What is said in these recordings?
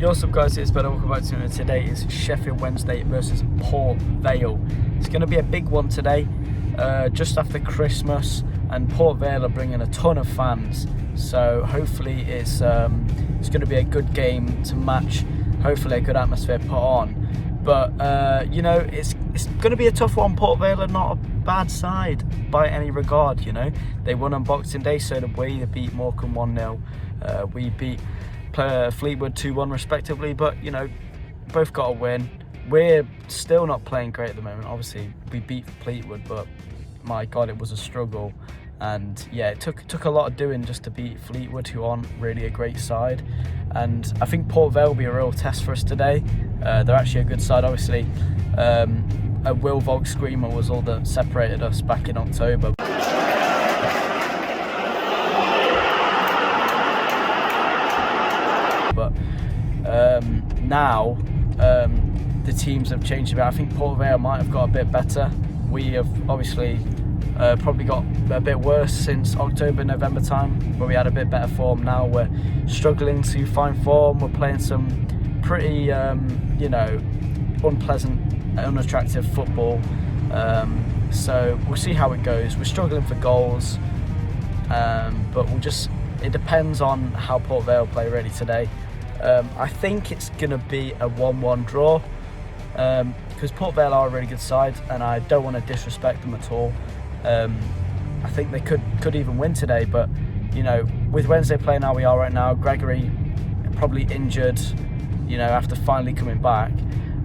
Yo, what's up guys, it's Ben, welcome back to it. Today is Sheffield Wednesday versus Port Vale. It's going to be a big one today, just after Christmas, and Port Vale are bringing a ton of fans, so hopefully it's going to be a good game to match, hopefully a good atmosphere put on. But you know, it's going to be a tough one. Port Vale are not a bad side by any regard, you know. They won on Boxing Day, so did we. They beat Morecambe 1-0. We beat Fleetwood 2-1 respectively, but you know, both got a win. We're still not playing great at the moment. Obviously we beat Fleetwood, but my god, it was a struggle. And yeah, it took a lot of doing just to beat Fleetwood, who aren't really a great side. And I think Port Vale will be a real test for us today. They're actually a good side. Obviously a Will Vogue screamer was all that separated us back in October. But now the teams have changed a bit. I think Port Vale might have got a bit better. We have obviously probably got a bit worse since October, November time, where we had a bit better form. Now we're struggling to find form. We're playing some pretty, you know, unpleasant, unattractive football. So we'll see how it goes. We're struggling for goals, but it depends on how Port Vale play really today. I think it's going to be a 1-1 draw, because Port Vale are a really good side and I don't want to disrespect them at all. I think they could even win today, but you know, with Wednesday playing how we are right now, Gregory probably injured, you know, after finally coming back,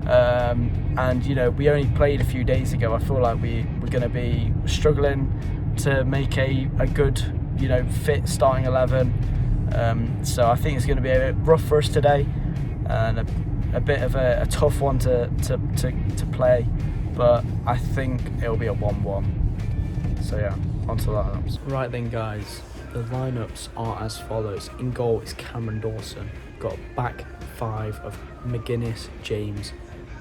and you know, we only played a few days ago. I feel like we're going to be struggling to make a good, you know, fit starting 11. So I think it's going to be a bit rough for us today, and a bit of a tough one to play, but I think it'll be a 1-1. So yeah, on to the lineups. Right then guys, the lineups are as follows. In goal is Cameron Dawson. Got back five of McGuinness, James,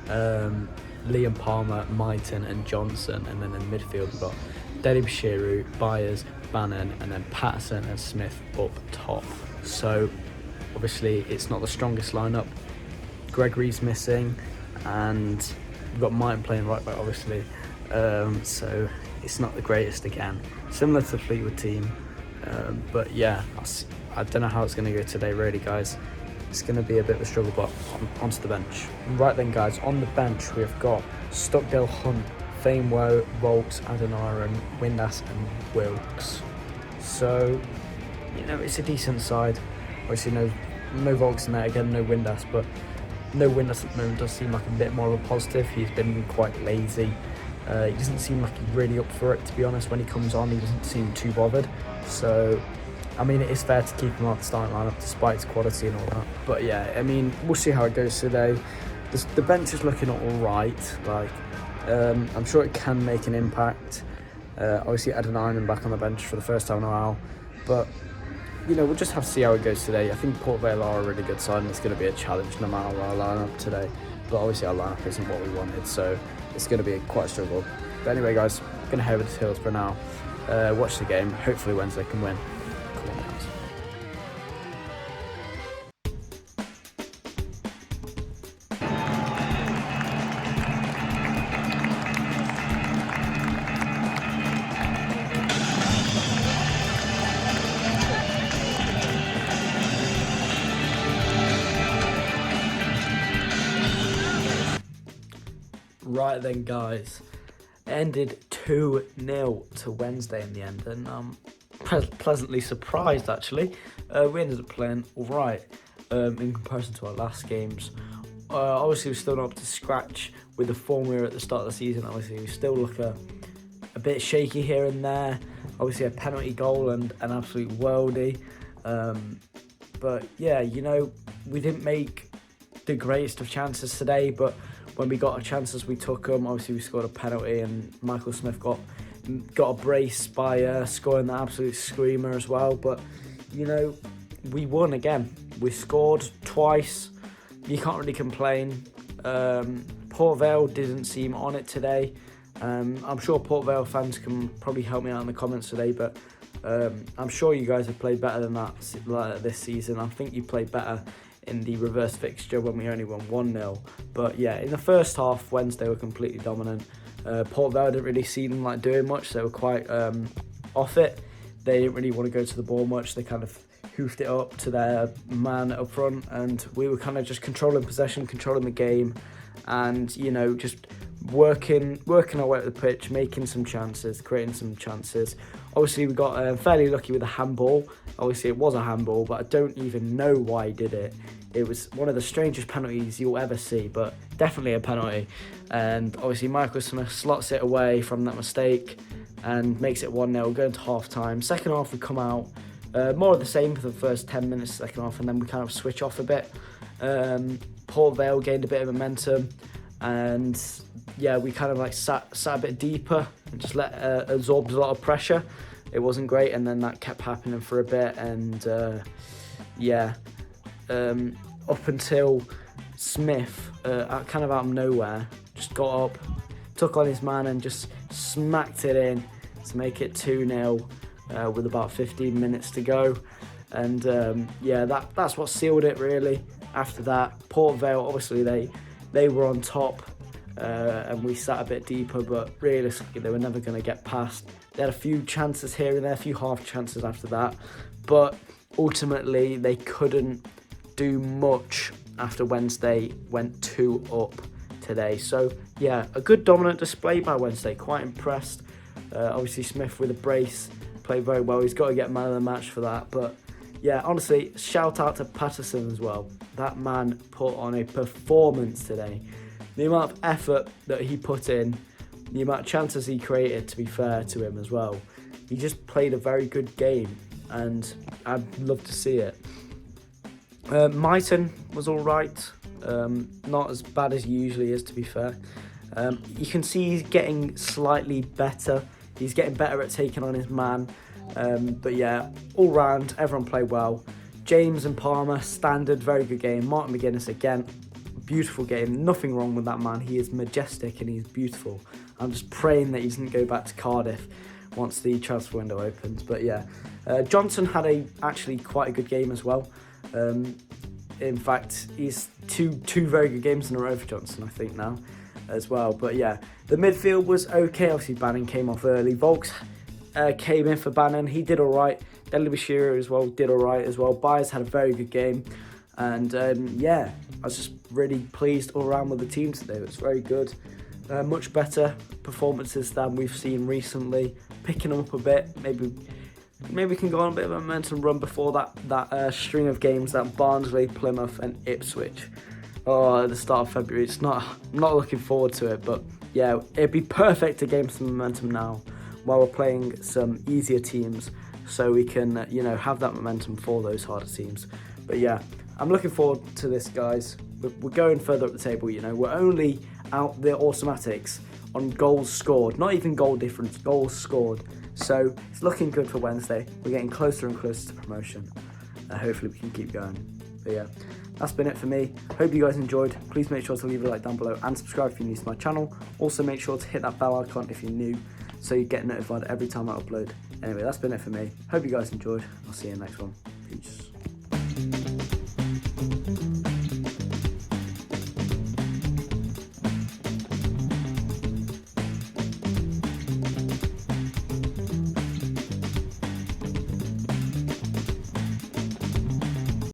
Liam Palmer, Mighton and Johnson, and then in midfield we've got Deli Bashiru, Byers, Bannon, and then Patterson and Smith up top. So obviously it's not the strongest lineup. Gregory's missing, and we've got Mighton playing right back obviously, so it's not the greatest again, similar to the Fleetwood team, but yeah, I don't know how it's going to go today really guys. It's going to be a bit of a struggle, but onto the bench. Right then guys, on the bench we've got Stockdale, Hunt, Famewell, Volks, Adoniram, Windass and Wilkes. So, you know, it's a decent side. Obviously no Volks in there, again no Windass, but no Windass at the moment does seem like a bit more of a positive. He's been quite lazy. He doesn't seem like he's really up for it, to be honest. When he comes on, he doesn't seem too bothered. So, I mean, it is fair to keep him out the starting lineup despite his quality and all that. But yeah, I mean, we'll see how it goes today. The bench is looking all right. Like, I'm sure it can make an impact. Obviously, Adoniram back on the bench for the first time in a while. But, you know, we'll just have to see how it goes today. I think Port Vale are a really good side, and it's going to be a challenge no matter our lineup today. But obviously, our lineup isn't what we wanted, so it's going to be quite a struggle. But anyway, guys, I'm going to head over to Hillsborough now. Watch the game. Hopefully, Wednesday can win. Come on, guys. Right then guys, ended 2-0 to Wednesday in the end, and I'm pleasantly surprised actually. We ended up playing alright in comparison to our last games. Obviously we're still not up to scratch with the form we were at the start of the season. Obviously we still look a bit shaky here and there. Obviously a penalty goal and an absolute worldie. But yeah, you know, we didn't make the greatest of chances today, but when we got our chances, we took them. Obviously, we scored a penalty, and Michael Smith got a brace by scoring the absolute screamer as well. But, you know, we won again. We scored twice. You can't really complain. Port Vale didn't seem on it today. I'm sure Port Vale fans can probably help me out in the comments today, but I'm sure you guys have played better than that this season. I think you played better in the reverse fixture when we only won 1-0. But yeah, in the first half, Wednesday were completely dominant. Port Vale didn't really seem like doing much. They were quite off it. They didn't really want to go to the ball much. They kind of hoofed it up to their man up front, and we were kind of just controlling possession, controlling the game, and, you know, just working our way up the pitch, making some chances, creating some chances. Obviously, we got fairly lucky with a handball. Obviously, it was a handball, but I don't even know why he did it. It was one of the strangest penalties you'll ever see, but definitely a penalty. And obviously, Michael Smith slots it away from that mistake and makes it 1-0, going to half-time. Second half, we come out, more of the same for the first 10 minutes second half, and then we kind of switch off a bit. Port Vale gained a bit of momentum, and yeah, we kind of like sat a bit deeper and just absorbed a lot of pressure. It wasn't great, and then that kept happening for a bit, and up until Smith, kind of out of nowhere, just got up, took on his man and just smacked it in to make it 2-0 with about 15 minutes to go. And that's what sealed it really. After that, Port Vale, obviously they were on top, and we sat a bit deeper, but realistically they were never going to get past. They had a few chances here and there, a few half chances after that, but ultimately they couldn't do much after Wednesday went 2 up today. So yeah, a good dominant display by Wednesday, quite impressed. Obviously Smith with a brace, played very well. He's got to get man of the match for that. But yeah, honestly, shout out to Patterson as well. That man put on a performance today. The amount of effort that he put in, the amount of chances he created, to be fair to him as well. He just played a very good game, and I'd love to see it. Myton was all right, not as bad as he usually is, to be fair. You can see he's getting slightly better. He's getting better at taking on his man. But yeah, all round, everyone played well. James and Palmer, standard, very good game. Martin McGuinness, again, beautiful game. Nothing wrong with that man. He is majestic and he's beautiful. I'm just praying that he doesn't go back to Cardiff once the transfer window opens. But yeah, Johnson had actually quite a good game as well. In fact, he's two very good games in a row for Johnson, I think, now as well. But yeah, the midfield was okay. Obviously, Bannon came off early. Volks came in for Bannon. He did all right. Deli Bashir as well did all right as well. Byers had a very good game. And yeah, I was just really pleased all around with the team today. It was very good. Much better performances than we've seen recently. Picking them up a bit. Maybe we can go on a bit of a momentum run before that string of games, that Barnsley, Plymouth and Ipswich. Oh, at the start of February. I'm not looking forward to it, but yeah, it'd be perfect to gain some momentum now while we're playing some easier teams, so we can have that momentum for those harder teams. But yeah, I'm looking forward to this, guys. We're going further up the table. We're only out the automatics on goals scored, not even goal difference, goals scored. So it's looking good for Wednesday. We're getting closer and closer to promotion. Hopefully we can keep going. But yeah, that's been it for me. Hope you guys enjoyed. Please make sure to leave a like down below and subscribe if you're new to my channel. Also make sure to hit that bell icon if you're new, so you get notified every time I upload. Anyway, that's been it for me. Hope you guys enjoyed. I'll see you in the next one. Peace.